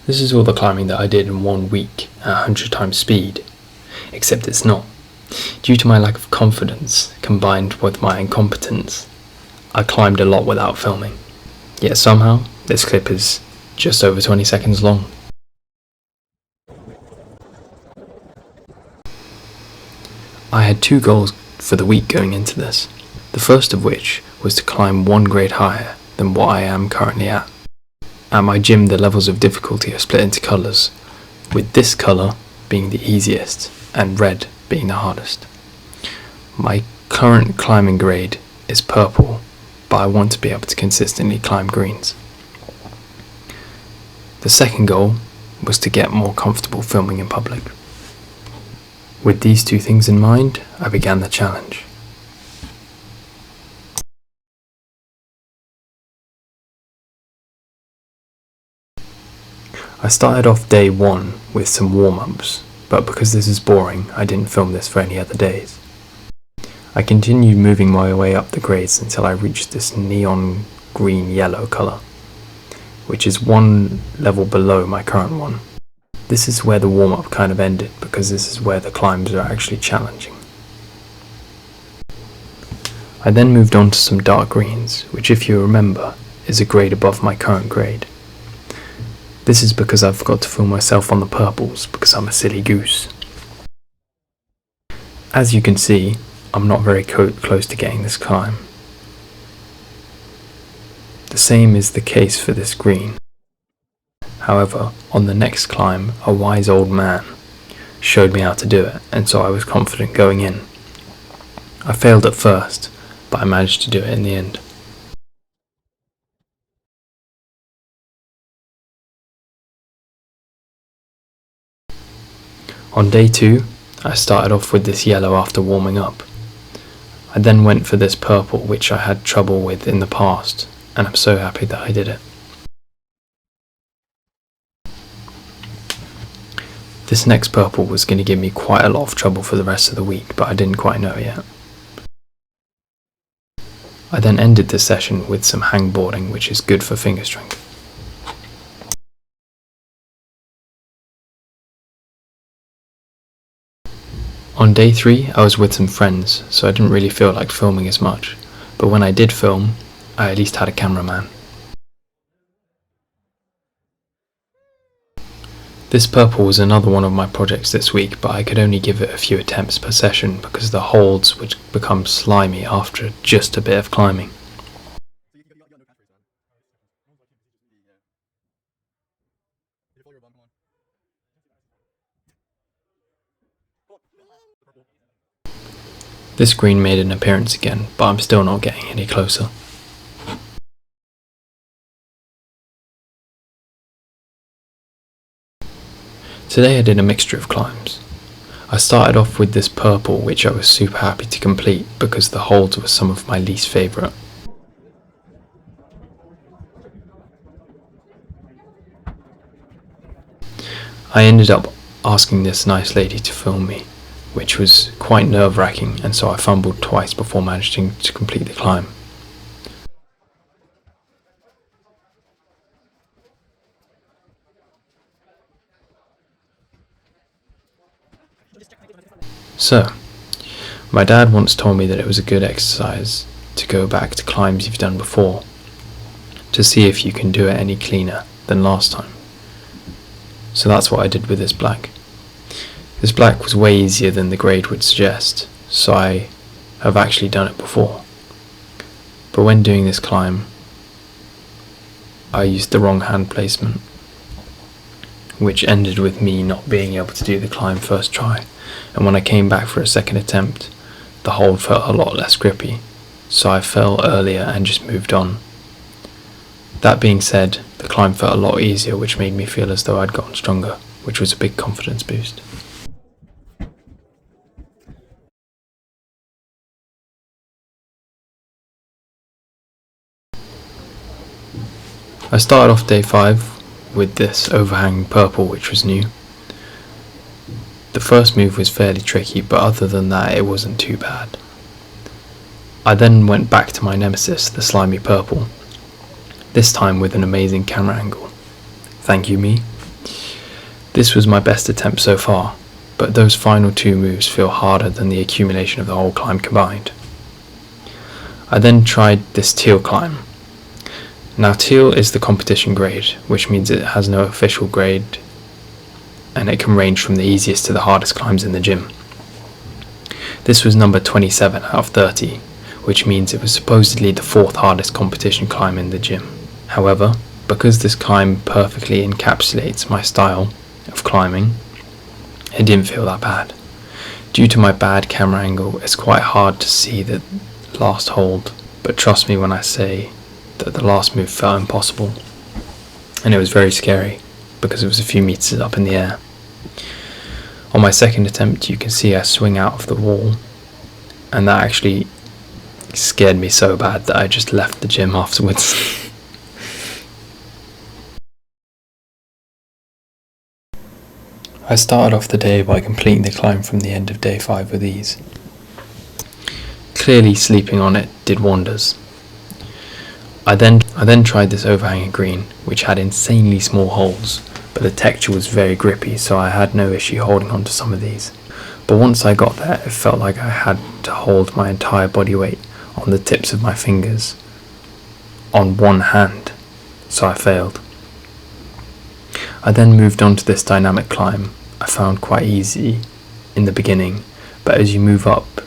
This is all the climbing that I did in 1 week at 100 times speed, except it's not. Due to my lack of confidence, combined with my incompetence, I climbed a lot without filming. Yet somehow, this clip is just over 20 seconds long. I had 2 goals for the week going into this, the first of which was to climb 1 grade higher than what I am currently at. At my gym, the levels of difficulty are split into colours, with this colour being the easiest and red being the hardest. My current climbing grade is purple, but I want to be able to consistently climb greens. The second goal was to get more comfortable filming in public. With these 2 things in mind, I began the challenge. I started off day 1 with some warm-ups, but because this is boring, I didn't film this for any other days. I continued moving my way up the grades until I reached this neon green-yellow colour, which is 1 level below my current one. This is where the warm-up kind of ended, because this is where the climbs are actually challenging. I then moved on to some dark greens, which, if you remember, is a grade above my current grade. This is because I forgot to film myself on the purples, because I'm a silly goose. As you can see, I'm not very close to getting this climb. The same is the case for this green. However, on the next climb, a wise old man showed me how to do it, and so I was confident going in. I failed at first, but I managed to do it in the end. On day 2, I started off with this yellow after warming up. I then went for this purple, which I had trouble with in the past, and I'm so happy that I did it. This next purple was going to give me quite a lot of trouble for the rest of the week, but I didn't quite know it yet. I then ended the session with some hangboarding, which is good for finger strength. On day 3, I was with some friends, so I didn't really feel like filming as much, but when I did film, I at least had a cameraman. This purple was another one of my projects this week, but I could only give it a few attempts per session because the holds would become slimy after just a bit of climbing. This green made an appearance again, but I'm still not getting any closer. Today I did a mixture of climbs. I started off with this purple, which I was super happy to complete because the holds were some of my least favourite. I ended up asking this nice lady to film me, which was quite nerve-wracking, and so I fumbled twice before managing to complete the climb. So, my dad once told me that it was a good exercise to go back to climbs you've done before, to see if you can do it any cleaner than last time. So that's what I did with this black. This black was way easier than the grade would suggest, so I have actually done it before. But when doing this climb, I used the wrong hand placement, which ended with me not being able to do the climb first try, and when I came back for a second attempt, the hold felt a lot less grippy, so I fell earlier and just moved on. That being said, the climb felt a lot easier, which made me feel as though I'd gotten stronger, which was a big confidence boost. I started off day 5 with this overhang purple, which was new. The first move was fairly tricky, but other than that it wasn't too bad. I then went back to my nemesis, the slimy purple, this time with an amazing camera angle. Thank you, me. This was my best attempt so far, but those final 2 moves feel harder than the accumulation of the whole climb combined. I then tried this teal climb. Now teal is the competition grade, which means it has no official grade and it can range from the easiest to the hardest climbs in the gym. This was number 27 out of 30, which means it was supposedly the 4th hardest competition climb in the gym. However, because this climb perfectly encapsulates my style of climbing, it didn't feel that bad. Due to my bad camera angle, it's quite hard to see the last hold, but trust me when I say that the last move felt impossible, and it was very scary because it was a few meters up in the air. On my second attempt, you can see I swing out of the wall, and that actually scared me so bad that I just left the gym afterwards. I started off the day by completing the climb from the end of day 5 with ease. Clearly sleeping on it did wonders. I then tried this overhanging green, which had insanely small holes, but the texture was very grippy, so I had no issue holding on to some of these. But once I got there, it felt like I had to hold my entire body weight on the tips of my fingers on one hand, so I failed. I then moved on to this dynamic climb I found quite easy in the beginning, but as you move up,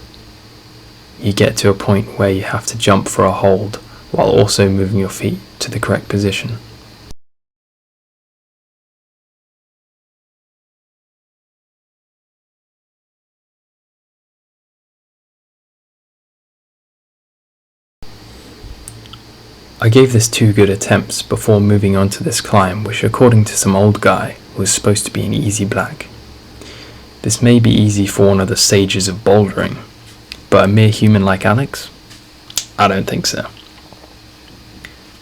you get to a point where you have to jump for a hold while also moving your feet to the correct position. I gave this 2 good attempts before moving on to this climb, which according to some old guy was supposed to be an easy black. This may be easy for one of the sages of bouldering, but a mere human like Alex? I don't think so.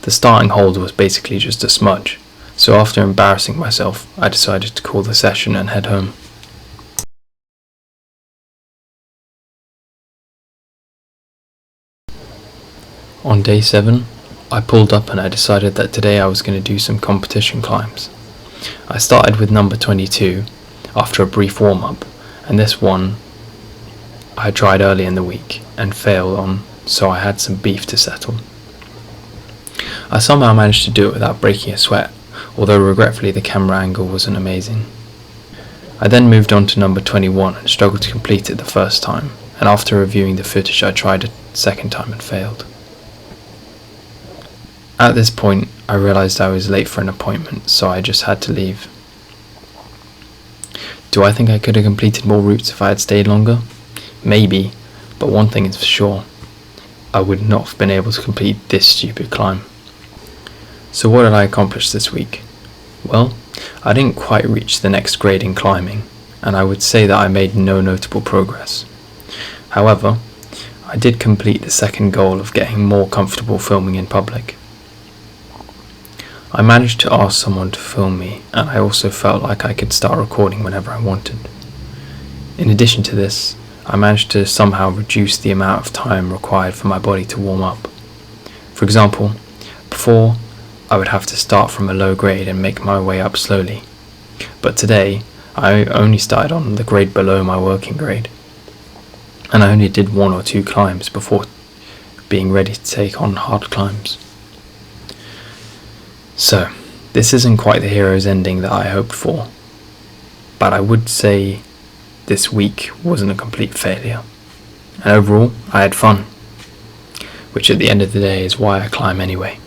The starting hold was basically just a smudge, so after embarrassing myself, I decided to call the session and head home. On day 7, I pulled up and I decided that today I was going to do some competition climbs. I started with number 22 after a brief warm-up, and this one I tried early in the week and failed on, so I had some beef to settle. I somehow managed to do it without breaking a sweat, although regretfully the camera angle wasn't amazing. I then moved on to number 21 and struggled to complete it the first time, and after reviewing the footage I tried a second time and failed. At this point, I realised I was late for an appointment, so I just had to leave. Do I think I could have completed more routes if I had stayed longer? Maybe, but one thing is for sure, I would not have been able to complete this stupid climb. So what did I accomplish this week? Well, I didn't quite reach the next grade in climbing, and I would say that I made no notable progress. However, I did complete the second goal of getting more comfortable filming in public. I managed to ask someone to film me, and I also felt like I could start recording whenever I wanted. In addition to this, I managed to somehow reduce the amount of time required for my body to warm up. For example, before I would have to start from a low grade and make my way up slowly, but today I only started on the grade below my working grade, and I only did 1 or 2 climbs before being ready to take on hard climbs. So, this isn't quite the hero's ending that I hoped for, but I would say this week wasn't a complete failure, and overall I had fun, which at the end of the day is why I climb anyway.